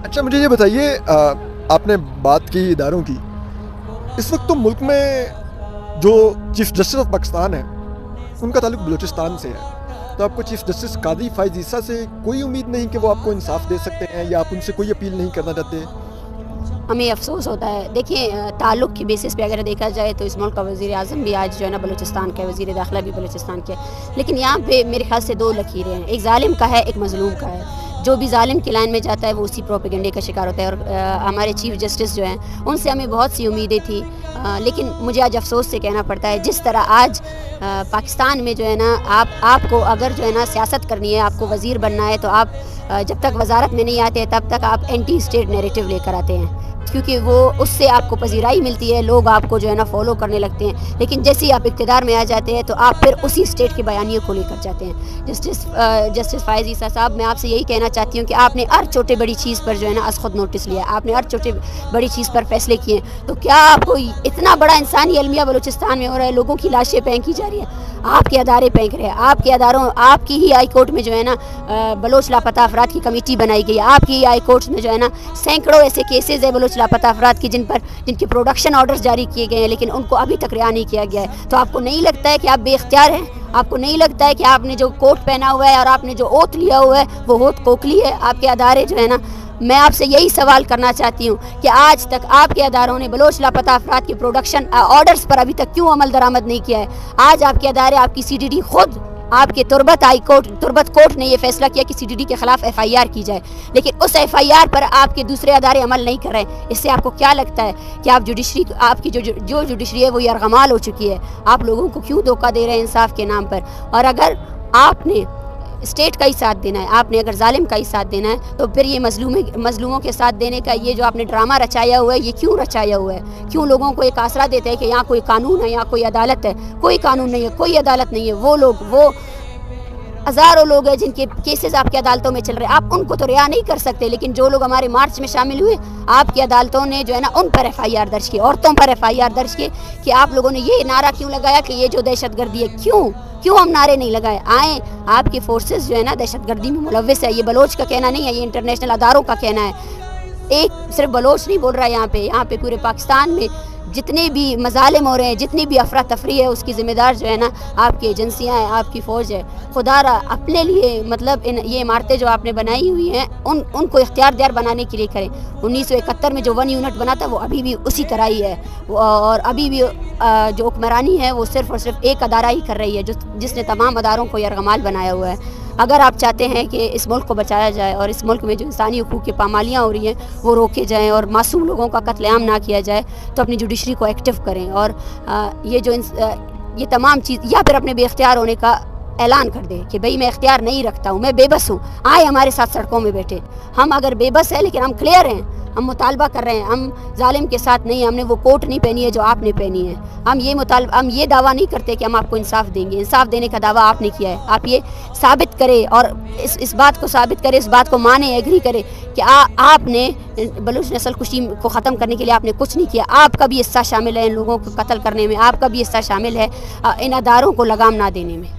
اچھا مجھے یہ بتائیے، آپ نے بات کی اداروں کی، اس وقت تو ملک میں جو چیف جسٹس آف پاکستان ہے ان کا تعلق بلوچستان سے ہے، تو آپ کو چیف جسٹس قاضی فائز عیسیٰ سے کوئی امید نہیں کہ وہ آپ کو انصاف دے سکتے ہیں، یا آپ ان سے کوئی اپیل نہیں کرنا چاہتے؟ ہمیں افسوس ہوتا ہے. دیکھیں تعلق کی بیسس پہ اگر دیکھا جائے تو اس ملک کا وزیر اعظم بھی آج جو ہے نا بلوچستان کا ہے، وزیر داخلہ بھی بلوچستان کے ہے، لیکن یہاں پہ میرے خیال سے دو لکیریں ہیں، ایک ظالم کا ہے ایک مظلوم کا ہے. جو بھی ظالم کی لائن میں جاتا ہے وہ اسی پروپیگنڈے کا شکار ہوتا ہے. اور ہمارے چیف جسٹس جو ہیں ان سے ہمیں بہت سی امیدیں تھیں، لیکن مجھے آج افسوس سے کہنا پڑتا ہے جس طرح آج پاکستان میں جو ہے نا آپ کو اگر جو ہے نا سیاست کرنی ہے، آپ کو وزیر بننا ہے، تو آپ جب تک وزارت میں نہیں آتے تب تک آپ اینٹی اسٹیٹ نیریٹو لے کر آتے ہیں، کیونکہ وہ اس سے آپ کو پذیرائی ملتی ہے، لوگ آپ کو جو ہے نا فالو کرنے لگتے ہیں. لیکن جیسے ہی آپ اقتدار میں آ جاتے ہیں تو آپ پھر اسی اسٹیٹ کی بیانیوں کو لے کر جاتے ہیں. جسٹس فائز عیسیٰ صاحب، میں آپ سے یہی کہنا چاہتی ہوں کہ آپ نے ہر چھوٹے بڑی چیز پر جو ہے نا از خود نوٹس لیا، آپ نے ہر چھوٹے بڑی چیز پر فیصلے کیے، تو کیا آپ کو اتنا بڑا انسانی المیہ بلوچستان میں ہو رہا ہے، لوگوں کی لاشیں پھینکی جا رہی ہیں، آپ کے ادارے پھینک رہے ہیں، آپ کے اداروں، آپ کی ہی ہائی کورٹ میں جو ہے نا بلوچ لاپتہ افراد کی کمیٹی بنائی گئی ہے، آپ کی ہی ہائی کورٹ میں جو ہے نا سینکڑوں ایسے کیسز ہیں بلوچ لاپتہ افراد کی جن کے پروڈکشن آرڈرز جاری کیے گئے ہیں، لیکن ان کو ابھی تک رہا نہیں کیا گیا ہے. تو آپ کو نہیں لگتا ہے کہ آپ بے اختیار ہیں؟ آپ کو نہیں لگتا ہے کہ آپ نے جو کوٹ پہنا ہوا ہے اور آپ نے جو اوتھ لیا ہوا ہے وہ اوتھ کوکلی ہے؟ آپ کے ادارے جو ہے نا، میں آپ سے یہی سوال کرنا چاہتی ہوں کہ آج تک آپ کے اداروں نے بلوچ لاپتہ افراد کے پروڈکشن آرڈرز پر ابھی تک کیوں عمل درآمد نہیں کیا ہے؟ آج آپ کے ادارے، آپ کی سی ڈی ڈی خود، آپ کے تربت کورٹ نے یہ فیصلہ کیا کہ سی ڈی ڈی کے خلاف ایف آئی آر کی جائے، لیکن اس ایف آئی آر پر آپ کے دوسرے ادارے عمل نہیں کر رہے ہیں. اس سے آپ کو کیا لگتا ہے کہ آپ جوڈیشری، آپ کی جو جوڈیشری ہے وہ یرغمال ہو چکی ہے؟ آپ لوگوں کو کیوں دھوکہ دے رہے ہیں انصاف کے نام پر؟ اور اگر آپ نے اسٹیٹ کا ہی ساتھ دینا ہے، آپ نے اگر ظالم کا ہی ساتھ دینا ہے، تو پھر یہ مظلوموں کے ساتھ دینے کا یہ جو آپ نے ڈرامہ رچایا ہوا ہے، یہ کیوں رچایا ہوا ہے؟ کیوں لوگوں کو ایک آسرا دیتے ہیں کہ یہاں کوئی قانون ہے، یہاں کوئی عدالت ہے؟ کوئی قانون نہیں ہے، کوئی عدالت نہیں ہے. وہ ہزاروں لوگ ہیں جن کے کیسز آپ کی عدالتوں میں چل رہے ہیں، آپ ان کو تو رہا نہیں کر سکتے، لیکن جو لوگ ہمارے مارچ میں شامل ہوئے، آپ کی عدالتوں نے جو ہے نا ان پر ایف آئی آر درج کی، عورتوں پر ایف آئی آر درج کی. کہ آپ لوگوں نے یہ نعرہ کیوں لگایا کہ یہ جو دہشت گردی ہے؟ کیوں ہم نعرے نہیں لگائے؟ آئیں، آپ کی فورسز جو ہے نا دہشت گردی میں ملوث ہے. یہ بلوچ کا کہنا نہیں ہے، یہ انٹرنیشنل اداروں کا کہنا ہے. ایک صرف بلوچ نہیں بول رہا ہے، یہاں پہ پورے پاکستان میں جتنے بھی مظالم ہو رہے ہیں، جتنی بھی افراتفری ہے، اس کی ذمہ دار جو ہے نا آپ کی ایجنسیاں ہیں، آپ کی فوج ہے. خدا را اپنے لیے مطلب یہ عمارتیں جو آپ نے بنائی ہوئی ہیں ان کو اختیار دیار بنانے کے لیے کریں. 1971 میں جو 1 یونٹ بنا تھا وہ ابھی بھی اسی طرح ہی ہے، اور ابھی بھی جو حکمرانی ہے وہ صرف اور صرف ایک ادارہ ہی کر رہی ہے جس نے تمام اداروں کو یرغمال بنایا ہوا ہے. اگر آپ چاہتے ہیں کہ اس ملک کو بچایا جائے اور اس ملک میں جو انسانی حقوق کی پامالیاں ہو رہی ہیں وہ روکے جائیں اور معصوم لوگوں کا قتل عام نہ کیا جائے، تو اپنی جوڈیشری کو ایکٹیو کریں، اور یہ تمام چیز، یا پھر اپنے بے اختیار ہونے کا اعلان کر دیں کہ بھئی میں اختیار نہیں رکھتا ہوں، میں بے بس ہوں. آئے ہمارے ساتھ سڑکوں میں بیٹھے. ہم اگر بے بس ہیں لیکن ہم کلیئر ہیں، ہم مطالبہ کر رہے ہیں، ہم ظالم کے ساتھ نہیں، ہم نے وہ کوٹ نہیں پہنی ہے جو آپ نے پہنی ہے. ہم یہ دعویٰ نہیں کرتے کہ ہم آپ کو انصاف دیں گے. انصاف دینے کا دعویٰ آپ نے کیا ہے. آپ یہ ثابت کریں اور اس بات کو ثابت کریں، اس بات کو مانیں، ایگری کریں کہ آپ نے بلوچ نسل کشی کو ختم کرنے کے لیے آپ نے کچھ نہیں کیا. آپ کا بھی حصہ شامل ہے ان لوگوں کو قتل کرنے میں، آپ کا بھی حصہ شامل ہے ان اداروں کو لگام نہ دینے میں.